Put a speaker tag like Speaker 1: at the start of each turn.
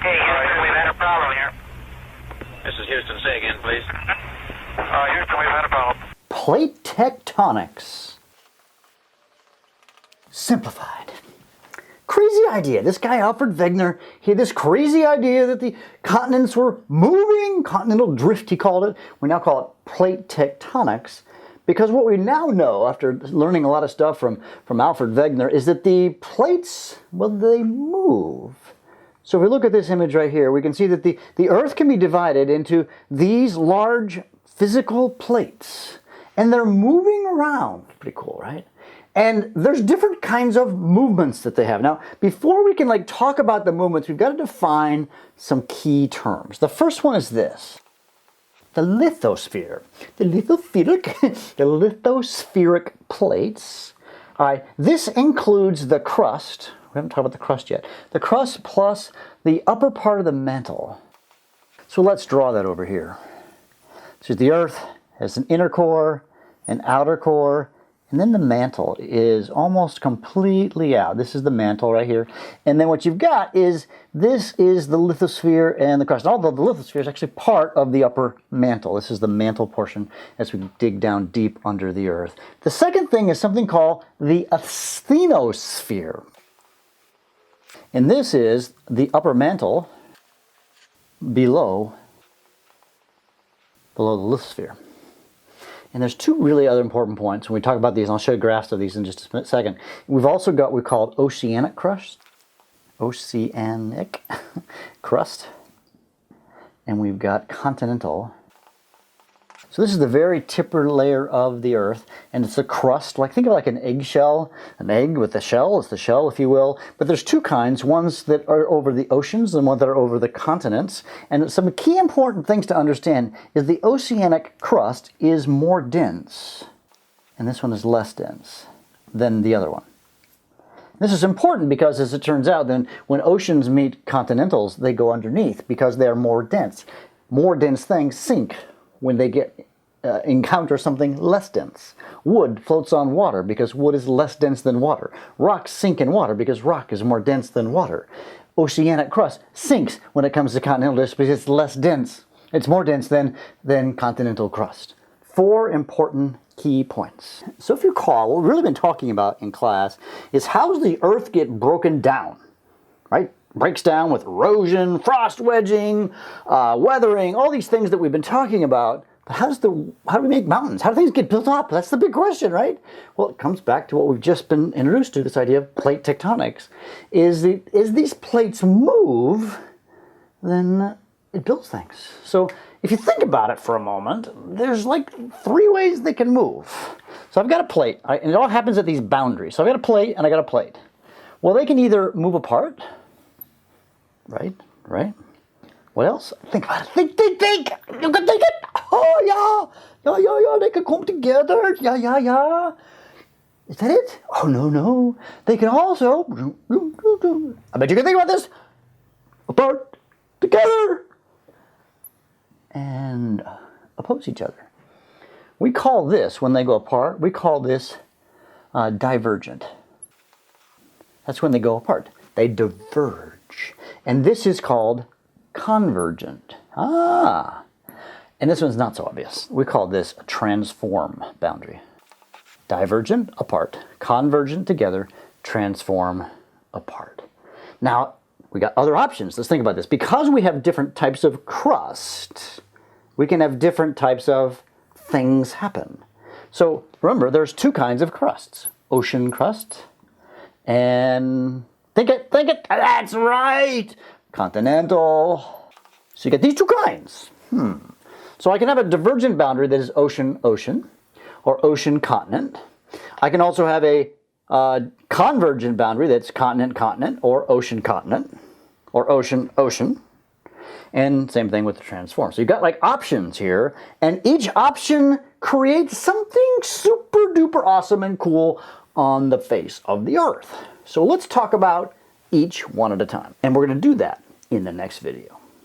Speaker 1: Okay, Houston, we've had a problem here.
Speaker 2: This is Houston. Say again, please.
Speaker 1: Houston, we've had a problem.
Speaker 3: Plate tectonics. Simplified. Crazy idea. This guy, Alfred Wegener, he had this crazy idea that the continents were moving. Continental drift, he called it. We now call it plate tectonics. Because what we now know, after learning a lot of stuff from Alfred Wegener, is that the plates, well, they move. So if we look at this image right here, we can see that the Earth can be divided into these large physical plates. And they're moving around. Pretty cool, right? And there's different kinds of movements that they have. Now, before we can talk about the movements, we've got to define some key terms. The first one is this. The lithosphere. The lithospheric plates. All right, this includes the crust. We haven't talked about the crust yet. The crust plus the upper part of the mantle. So let's draw that over here. So the Earth has an inner core, an outer core, and then the mantle is almost completely out. This is the mantle right here. And then what you've got is, this is the lithosphere and the crust. Although the lithosphere is actually part of the upper mantle. This is the mantle portion as we dig down deep under the Earth. The second thing is something called the asthenosphere. And this is the upper mantle below the lithosphere. And there's two really other important points when we talk about these, and I'll show you graphs of these in just a second. We've also got what we call oceanic crust. Oceanic crust. And we've got continental. So this is the very tipper layer of the Earth, and it's the crust. Think of it like an eggshell. An egg with a shell, it's the shell, if you will. But there's two kinds, ones that are over the oceans and ones that are over the continents. And some key important things to understand is the oceanic crust is more dense, and this one is less dense than the other one. This is important because, as it turns out, then when oceans meet continentals, they go underneath because they are more dense. More dense things sink when they encounter something less dense. Wood floats on water because wood is less dense than water. Rocks sink in water because rock is more dense than water. Oceanic crust sinks when it comes to continental crust because it's less dense. It's more dense than continental crust. Four important key points. So if you recall, what we've really been talking about in class is how does the Earth get broken down, right? Breaks down with erosion, frost wedging, weathering, all these things that we've been talking about. But how do we make mountains? How do things get built up? That's the big question, right? Well, it comes back to what we've just been introduced to, this idea of plate tectonics. Is these plates move, then it builds things. So if you think about it for a moment, there's three ways they can move. So I've got a plate, and it all happens at these boundaries. So I've got a plate and I got a plate. Well, they can either move apart. Right? What else? Think about it. Think. You can think it. Oh, yeah. They can come together. Yeah. Is that it? Oh, no. They can also, I bet you can think about this. Apart, together, and oppose each other. We call this, when they go apart, we call this divergent. That's when they go apart. They diverge. And this is called convergent. And this one's not so obvious. We call this a transform boundary. Divergent, apart. Convergent, together. Transform, apart. Now, we got other options. Let's think about this. Because we have different types of crust, we can have different types of things happen. So, remember, there's two kinds of crusts. Ocean crust and... Think it. That's right. Continental. So you get these two kinds. So I can have a divergent boundary that is ocean-ocean, or ocean-continent. I can also have a convergent boundary that's continent-continent, or ocean-continent, or ocean-ocean. And same thing with the transform. So you've got options here, and each option creates something super-duper awesome and cool on the face of the Earth. So let's talk about each one at a time. And we're going to do that in the next video.